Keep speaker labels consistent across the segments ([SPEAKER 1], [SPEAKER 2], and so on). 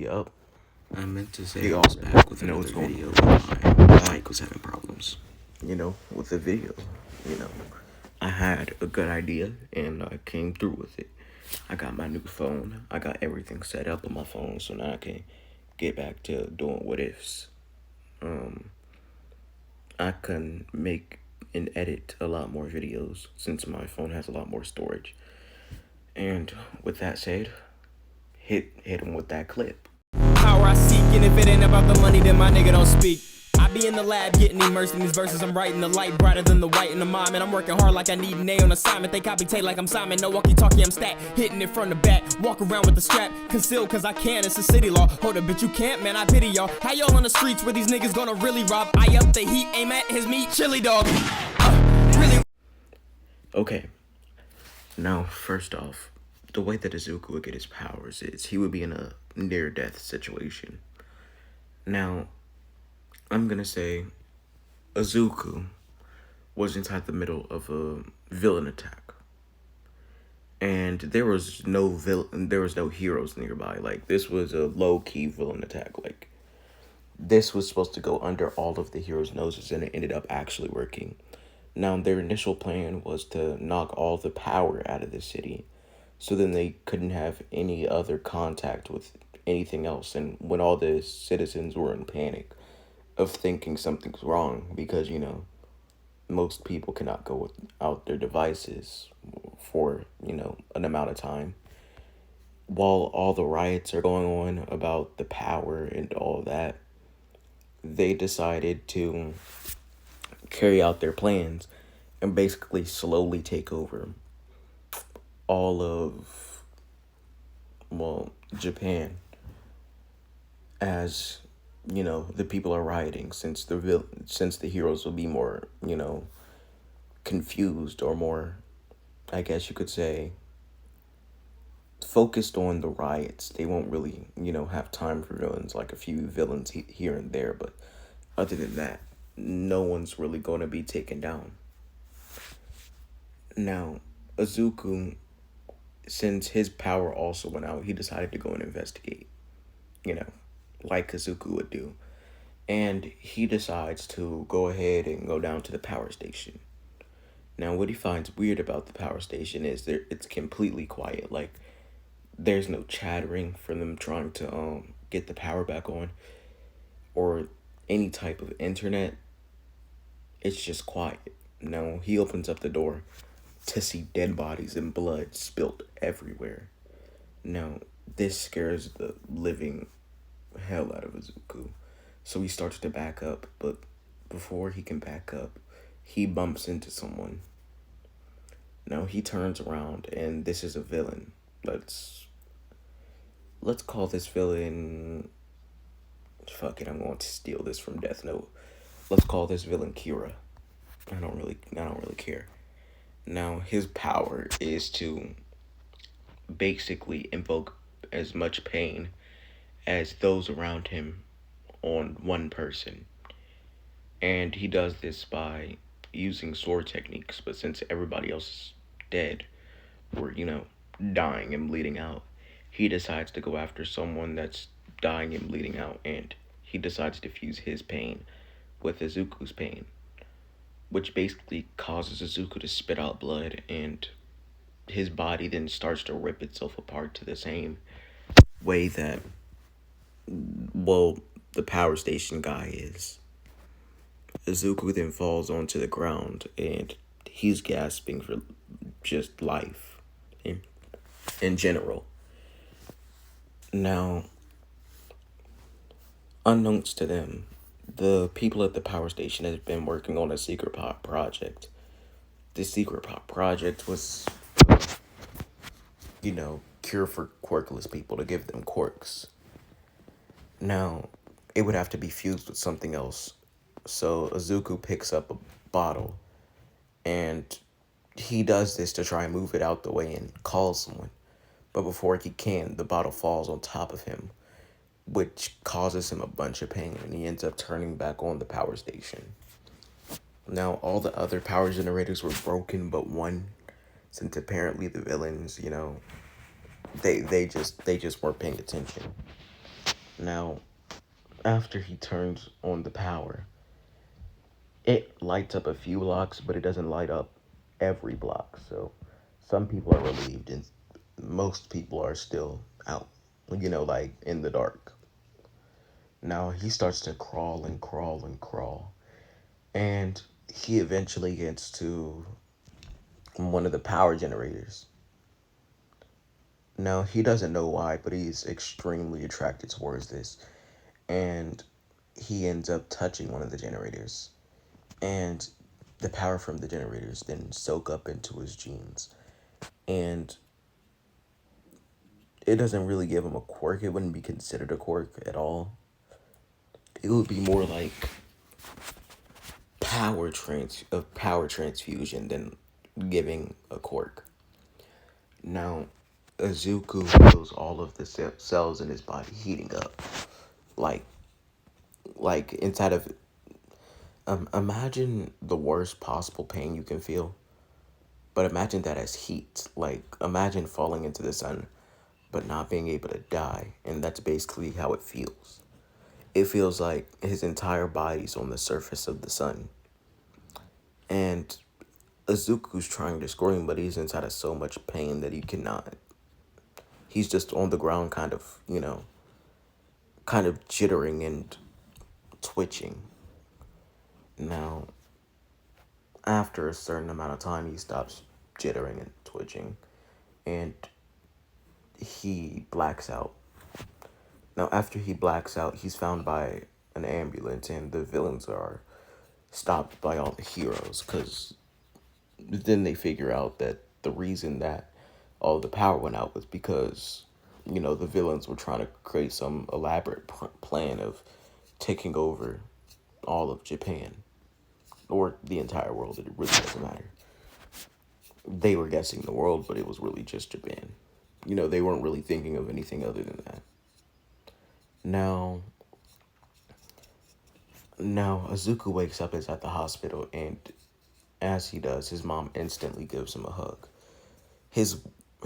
[SPEAKER 1] Yup.
[SPEAKER 2] I meant to say
[SPEAKER 1] He
[SPEAKER 2] I
[SPEAKER 1] all
[SPEAKER 2] was back with
[SPEAKER 1] know
[SPEAKER 2] another
[SPEAKER 1] what's going
[SPEAKER 2] video,
[SPEAKER 1] on.
[SPEAKER 2] but my mic was having problems.
[SPEAKER 1] With the video, I had a good idea and I came through with it. I got my new phone. I got everything set up on my phone, so now I can get back to doing what ifs. I can make and edit a lot more videos since my phone has a lot more storage. And with that said, hit him with that clip.
[SPEAKER 3] Power I seek, and if it ain't about the money, then my nigga don't speak. I be in the lab getting immersed in these verses. I'm writing the light brighter than the white in the mime, and I'm working hard like I need an A on assignment. They copy tape like I'm Simon. No walkie-talkie, I'm stat. Hitting it from the back. Walk around with the strap. Concealed cause I can. It's a city law. Hold up, bitch, you can't, man. I pity y'all. How y'all on the streets where these niggas gonna really rob? I up the heat, aim at his meat. Chili dog. Really.
[SPEAKER 1] Okay. Now, first off, the way that Izuku would get his powers is he would be in a near-death situation. Now, I'm gonna say Izuku was inside the middle of a villain attack. And there was no heroes nearby. Like, this was a low-key villain attack. Like, this was supposed to go under all of the heroes' noses, and it ended up actually working. Now, their initial plan was to knock all the power out of the city, so then they couldn't have any other contact with anything else. And when all the citizens were in panic of thinking something's wrong, because, most people cannot go without their devices for, an amount of time. While all the riots are going on about the power and all of that, they decided to carry out their plans and basically slowly take over all of, Japan, as the people are rioting, since the heroes will be more confused, or more, I guess you could say, focused on the riots. They won't really have time for villains, like a few villains here and there, but other than that, no one's really going to be taken down. Now, Izuku, since his power also went out, he decided to go and investigate, like Izuku would do. And he decides to go ahead and go down to the power station. Now, what he finds weird about the power station is it's completely quiet. Like, there's no chattering for them trying to get the power back on, or any type of internet. It's just quiet. Now, he opens up the door to see dead bodies and blood spilt everywhere. Now, this scares the living hell out of Izuku. So he starts to back up, but before he can back up, he bumps into someone. Now, he turns around, and this is a villain. Let's call this villain... Fuck it, I'm going to steal this from Death Note. Let's call this villain Kira. I don't really care. Now, his power is to basically invoke as much pain as those around him on one person. And he does this by using sword techniques, but since everybody else is dead, or, dying and bleeding out, he decides to go after someone that's dying and bleeding out, and he decides to fuse his pain with Izuku's pain, which basically causes Izuku to spit out blood, and his body then starts to rip itself apart to the same way that, the power station guy is. Izuku then falls onto the ground, and he's gasping for just life in general. Now, unknowns to them, the people at the power station have been working on a secret project. This secret project was, cure for quirkless people, to give them quirks. Now, it would have to be fused with something else. So Izuku picks up a bottle, and he does this to try and move it out the way and call someone. But before he can, the bottle falls on top of him, which causes him a bunch of pain, and he ends up turning back on the power station. Now, all the other power generators were broken but one, since apparently the villains, they just weren't paying attention. Now, after he turns on the power, it lights up a few blocks, but it doesn't light up every block. So some people are relieved, and most people are still out, like in the dark. Now he starts to crawl and crawl and crawl, and he eventually gets to one of the power generators. Now he doesn't know why, but he's extremely attracted towards this, and he ends up touching one of the generators, and the power from the generators then soak up into his genes, and it doesn't really give him a quirk. It wouldn't be considered a quirk at all. It would be more like power transfusion than giving a quirk. Now, Azuku feels all of the cells in his body heating up, like inside of. Imagine the worst possible pain you can feel, but imagine that as heat. Like imagine falling into the sun, but not being able to die, and that's basically how it feels. It feels like his entire body's on the surface of the sun, and Azuku's trying to scream, but he's inside of so much pain that he cannot. He's just on the ground, kind of jittering and twitching. Now, after a certain amount of time, he stops jittering and twitching, and he blacks out. Now, after he blacks out, he's found by an ambulance, and the villains are stopped by all the heroes, because then they figure out that the reason that all the power went out was because, the villains were trying to create some elaborate plan of taking over all of Japan, or the entire world. It really doesn't matter. They were guessing the world, but it was really just Japan. They weren't really thinking of anything other than that. Now, Azuku wakes up is at the hospital, and as he does, his mom instantly gives him a hug.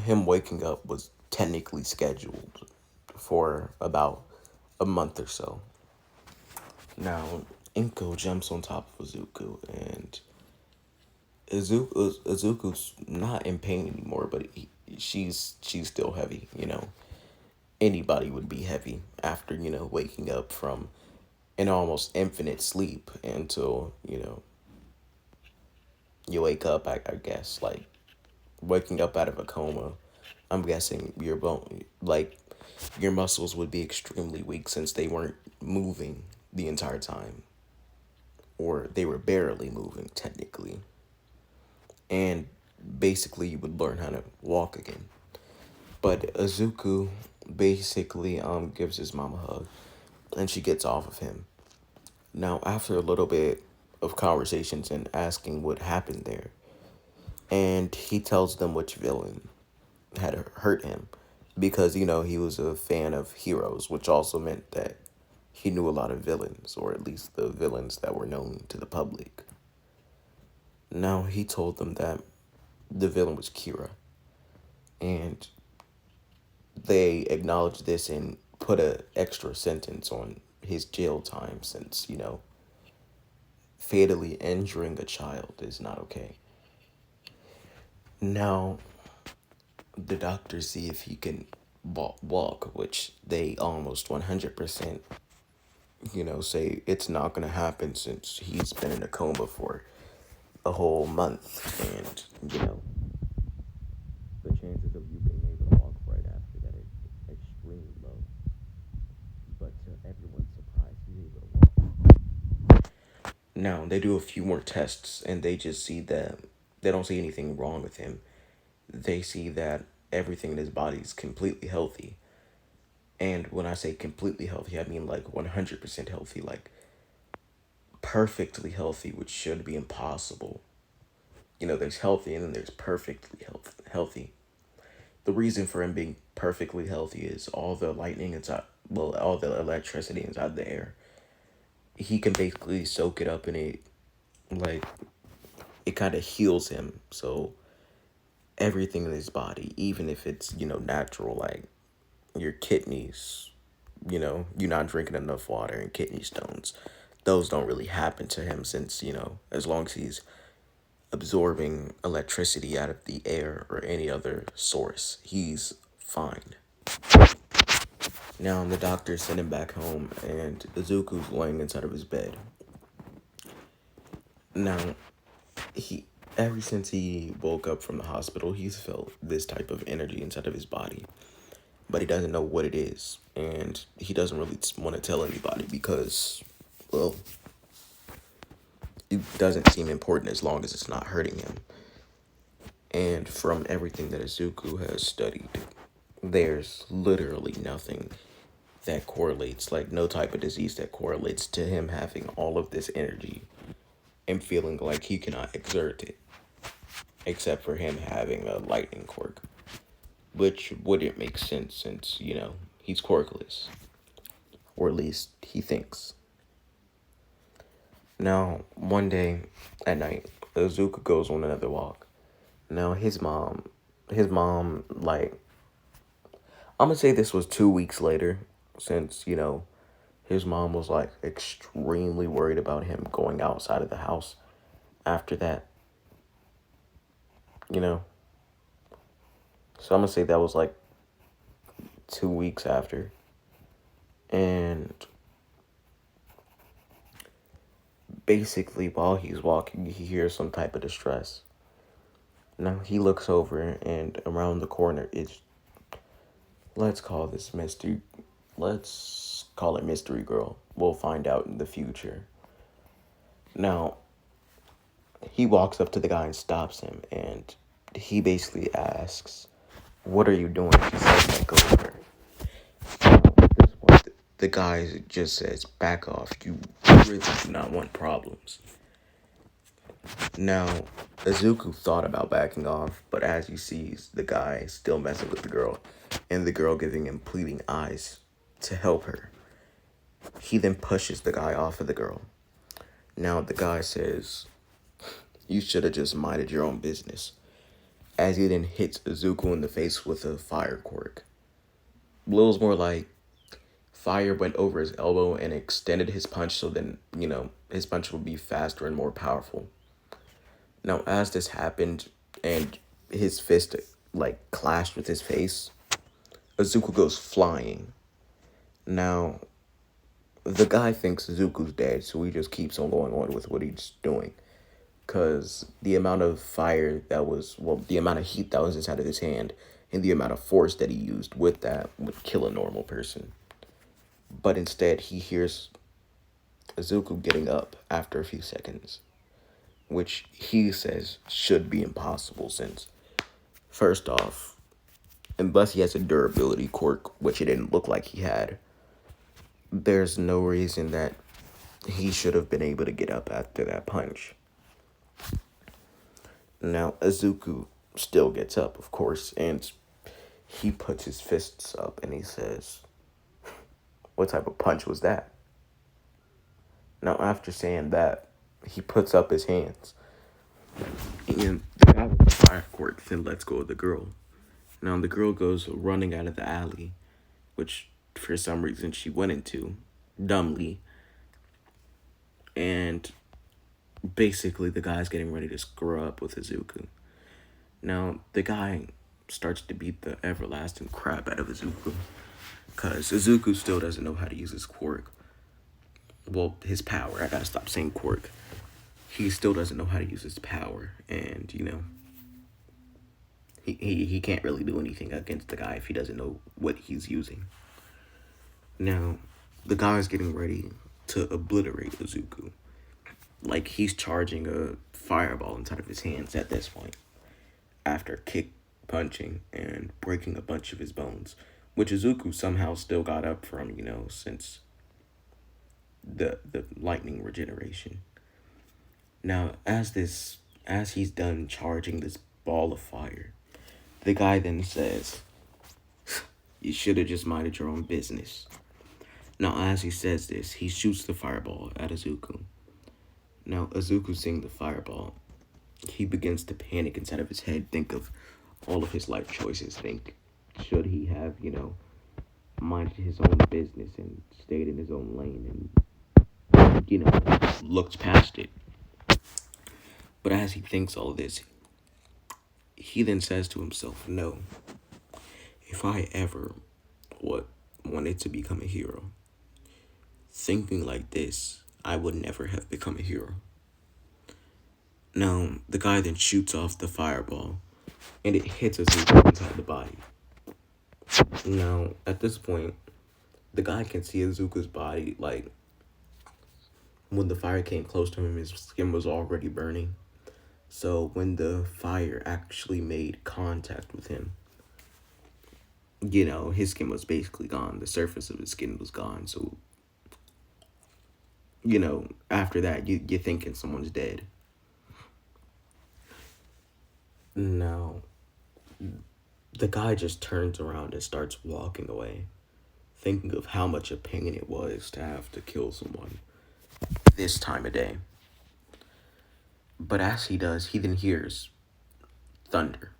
[SPEAKER 1] Him waking up was technically scheduled for about a month or so. Now, Inko jumps on top of Azuku, and Azuku's not in pain anymore, but she's still heavy. Anybody would be heavy after waking up from an almost infinite sleep until you wake up. I guess like waking up out of a coma. I'm guessing your muscles would be extremely weak since they weren't moving the entire time, or they were barely moving technically, and basically you would learn how to walk again. But Azuku basically gives his mom a hug, and she gets off of him. Now, after a little bit of conversations and asking what happened there, and he tells them which villain had hurt him, because he was a fan of heroes, which also meant that he knew a lot of villains, or at least the villains that were known to the public. Now, he told them that the villain was Kira, and they acknowledged this and put a extra sentence on his jail time, since fatally injuring a child is not okay. Now, the doctors see if he can walk, which they almost 100%, say it's not going to happen, since he's been in a coma for a whole month, and, the chances of you being able to walk right after that is extremely low. But to everyone's surprise, he's able to walk. Now, they do a few more tests, and they just see that they don't see anything wrong with him. They see that everything in his body is completely healthy. And when I say completely healthy, I mean like 100% healthy, like perfectly healthy, which should be impossible. There's healthy and then there's perfectly healthy. The reason for him being perfectly healthy is all the lightning inside, all the electricity inside the air. He can basically soak it up, and it kind of heals him. So everything in his body, even if it's natural, like your kidneys, you're not drinking enough water and kidney stones. Those don't really happen to him since, as long as he's absorbing electricity out of the air or any other source, he's fine. Now the doctor sent him back home, and Izuku's laying inside of his bed. Now, he ever since he woke up from the hospital, he's felt this type of energy inside of his body, but he doesn't know what it is, and he doesn't really want to tell anybody because, well, it doesn't seem important as long as it's not hurting him. And from everything that Izuku has studied, there's literally nothing that correlates, like no type of disease that correlates to him having all of this energy and feeling like he cannot exert it, except for him having a lightning quirk, which wouldn't make sense since, he's quirkless, or at least he thinks. Now, one day at night, Izuku goes on another walk. Now, his mom, like, I'm gonna say this was 2 weeks later, since, his mom was, like, extremely worried about him going outside of the house after that, you know? So I'm gonna say that was, like, 2 weeks after. And basically, while he's walking, he hears some type of distress. Now, he looks over, and around the corner is, let's call it Mystery Girl. We'll find out in the future. Now, he walks up to the guy and stops him, and he basically asks, "What are you doing?" He says, "Let go of her." This point, the guy just says, "Back off. You really do not want problems." Now, Izuku thought about backing off, but as he sees the guy still messing with the girl, and the girl giving him pleading eyes to help her, he then pushes the guy off of the girl. Now, the guy says, "You should have just minded your own business," as he then hits Izuku in the face with a fire quirk. Lil's more like fire went over his elbow and extended his punch, so then, his punch would be faster and more powerful. Now, as this happened and his fist, like, clashed with his face, Izuku goes flying. Now, the guy thinks Izuku's dead, so he just keeps on going on with what he's doing. Because the amount of the amount of heat that was inside of his hand and the amount of force that he used with that would kill a normal person. But instead, he hears Izuku getting up after a few seconds, which he says should be impossible since, first off, unless he has a durability quirk, which it didn't look like he had, there's no reason that he should have been able to get up after that punch. Now, Izuku still gets up, of course, and he puts his fists up and he says, "What type of punch was that?" Now, after saying that, he puts up his hands. And the guy with the fire quirk then lets go of the girl. Now, the girl goes running out of the alley, which for some reason she went into, dumbly. And basically, the guy's getting ready to screw up with Izuku. Now, the guy starts to beat the everlasting crap out of Izuku, because Izuku still doesn't know how to use his quirk. Well, his power. I gotta stop saying quirk. He still doesn't know how to use his power, and, he can't really do anything against the guy if he doesn't know what he's using. Now, the guy's getting ready to obliterate Izuku. Like, he's charging a fireball inside of his hands at this point, after kick punching and breaking a bunch of his bones, which Izuku somehow still got up from, since the lightning regeneration. Now, as he's done charging this ball of fire, the guy then says, "You should have just minded your own business." Now, as he says this, he shoots the fireball at Izuku. Now, Izuku seeing the fireball, he begins to panic inside of his head, think of all of his life choices, think, should he have, minded minded his own business and stayed in his own lane and, looked past it. But as he thinks all this, he then says to himself, no, if I ever wanted to become a hero, thinking like this, I would never have become a hero. Now, the guy then shoots off the fireball, and it hits Azuka inside the body. Now, at this point, the guy can see Azuka's body, like, when the fire came close to him, his skin was already burning. So when the fire actually made contact with him, his skin was basically gone. The surface of his skin was gone. So, after that, you're thinking someone's dead. Now, the guy just turns around and starts walking away, thinking of how much a pain it was to have to kill someone this time of day. But as he does, he then hears thunder.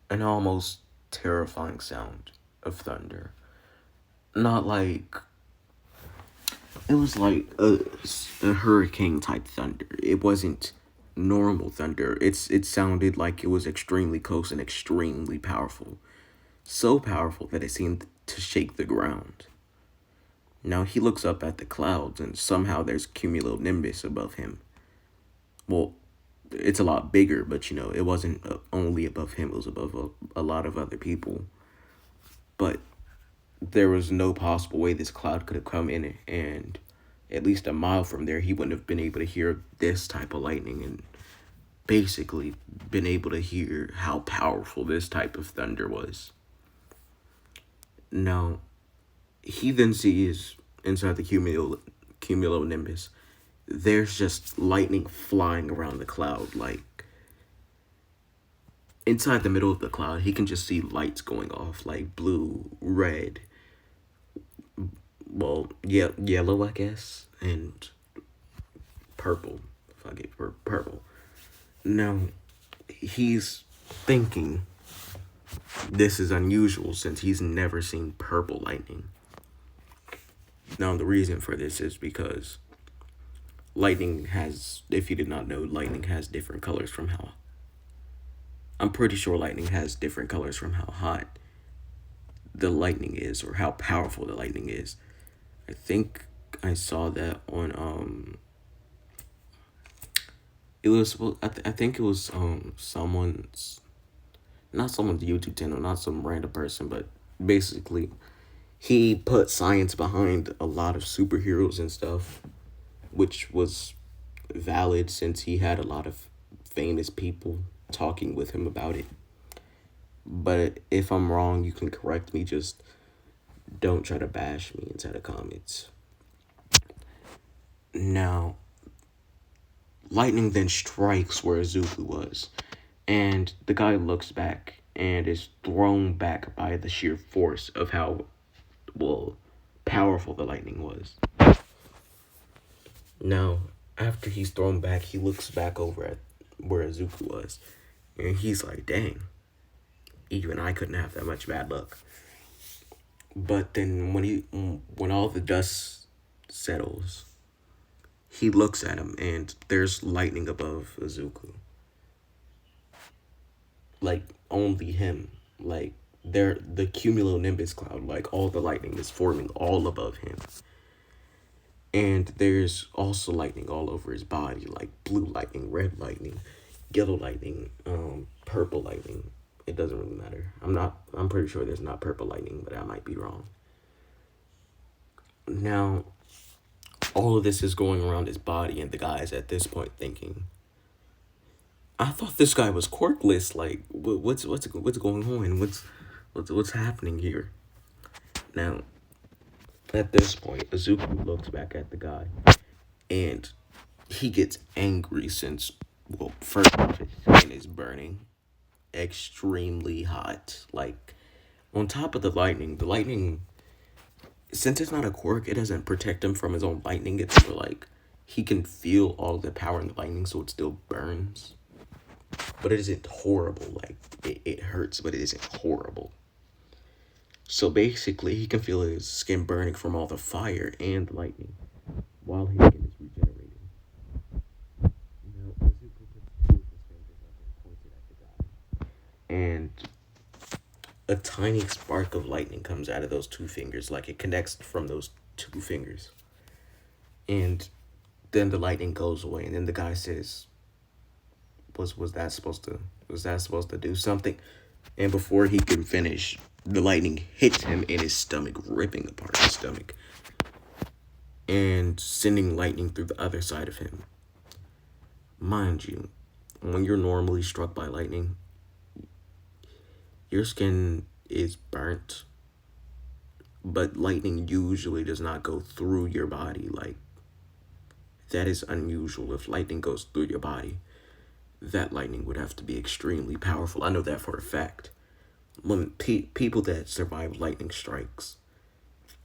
[SPEAKER 1] An almost terrifying sound of thunder. Not like... It was like a hurricane type thunder. It wasn't normal thunder. It sounded like it was extremely close and extremely powerful. So powerful that it seemed to shake the ground. Now he looks up at the clouds and somehow there's cumulonimbus above him. Well, it's a lot bigger, but it wasn't only above him, it was above a lot of other people. But there was no possible way this cloud could have come in, and at least a mile from there, he wouldn't have been able to hear this type of lightning and basically been able to hear how powerful this type of thunder was. Now, he then sees inside the cumulonimbus, there's just lightning flying around the cloud. Like, inside the middle of the cloud, he can just see lights going off, like blue, red, well, yeah, yellow, I guess, and purple, if I get purple. Now, he's thinking this is unusual since he's never seen purple lightning. Now, the reason for this is because lightning has, if you did not know, lightning has different colors from how... I'm pretty sure lightning has different colors from how hot the lightning is or how powerful the lightning is. I think I saw that on, it was, well, I think it was, someone's, not someone's YouTube channel, not some random person, but basically, he put science behind a lot of superheroes and stuff, which was valid since he had a lot of famous people talking with him about it. But if I'm wrong, you can correct me, just don't try to bash me inside the comments. Now, lightning then strikes where Izuku was, and the guy looks back and is thrown back by the sheer force of how, well, powerful the lightning was. Now, after he's thrown back, he looks back over at where Izuku was, and he's like, dang, even I couldn't have that much bad luck. But then when all the dust settles, he looks at him and there's lightning above Izuku. Like, only him. Like, the cumulonimbus cloud, like, all the lightning is forming all above him. And there's also lightning all over his body, like blue lightning, red lightning, yellow lightning, purple lightning. It doesn't really matter. I'm pretty sure there's not purple lightning, but I might be wrong. Now, all of this is going around his body, and the guy's at this point thinking, I thought this guy was quirkless. Like, what's going on? What's happening here? Now, at this point, Izuku looks back at the guy, and he gets angry since, well, first off, his skin is burning extremely hot. Like, on top of the lightning, since it's not a quirk, it doesn't protect him from his own lightning. It's more like he can feel all the power in the lightning, so it still burns. But it isn't horrible. Like, it hurts, but it isn't horrible.
[SPEAKER 2] So basically, he can feel his skin burning from all the fire and lightning while his skin is regenerating. Now, Izuku puts two of his fingers up and points it at the guy. And a tiny spark of lightning comes out of those two fingers, like it connects from those two fingers. And then the lightning goes away, and then the guy says, was that supposed to do something? And before he can finish, the lightning hits him in his stomach, ripping apart his stomach and sending lightning through the other side of him. Mind you, when you're normally struck by lightning, your skin is burnt, but lightning usually does not go through your body. Like, that is unusual. If lightning goes through your body, that lightning would have to be extremely powerful. I know that for a fact. When people that survive lightning strikes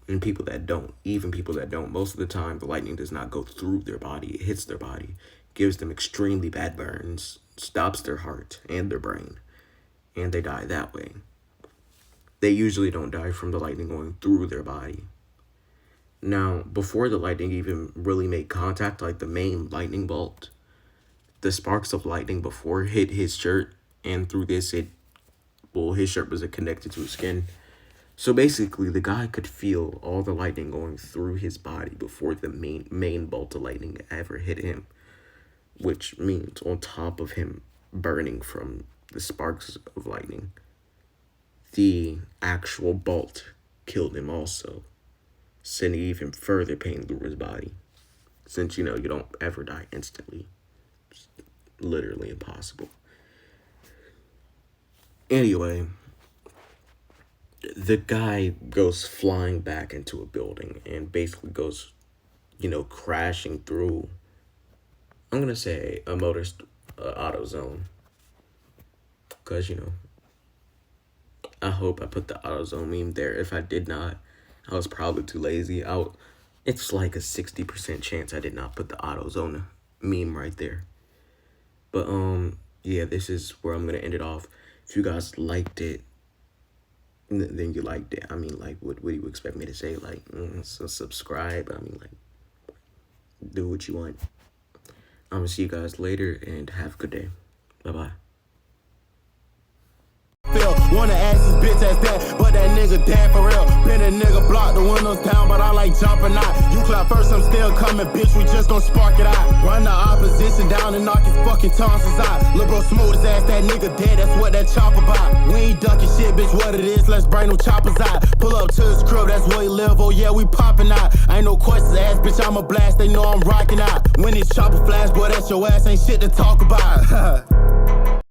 [SPEAKER 2] and people that don't, even people that don't, most of the time the lightning does not go through their body. It hits their body, gives them extremely bad burns, stops their heart and their brain, and they die that way. They usually don't die from the lightning going through their body. Now, before the lightning even really made contact, like the main lightning bolt, the sparks of lightning before hit his shirt, and through this, his shirt was connected to his skin. So basically, the guy could feel all the lightning going through his body before the main bolt of lightning ever hit him, which means on top of him burning from the sparks of lightning, the actual bolt killed him also, sending even further pain through his body. Since, you don't ever die instantly. It's literally impossible. Anyway, the guy goes flying back into a building and basically goes, crashing through, I'm going to say, a auto zone. Because, I hope I put the AutoZone meme there. If I did not, I was probably too lazy. It's like a 60% chance I did not put the AutoZone meme right there. But, yeah, this is where I'm going to end it off. If you guys liked it, then you liked it. I mean, like, what do you expect me to say? Like, so subscribe. I mean, like, do what you want. I'm going to see you guys later, and have a good day. Bye-bye.
[SPEAKER 3] Wanna ask this bitch ass that, but that nigga dead for real. Been a nigga block the windows down, but I like jumping out. You clap first, I'm still coming, bitch, we just gon' spark it out. Run the opposition down and knock his fucking tonsils out. Lil' bro smooth his ass, that nigga dead, that's what that chop about. We ain't ducking shit, bitch, what it is, let's bring them choppers out. Pull up to his crib, that's where he live, oh yeah, we popping out. Ain't no questions asked, bitch, I'm a blast, they know I'm rocking out. When it's chopper flash, boy, that's your ass, ain't shit to talk about.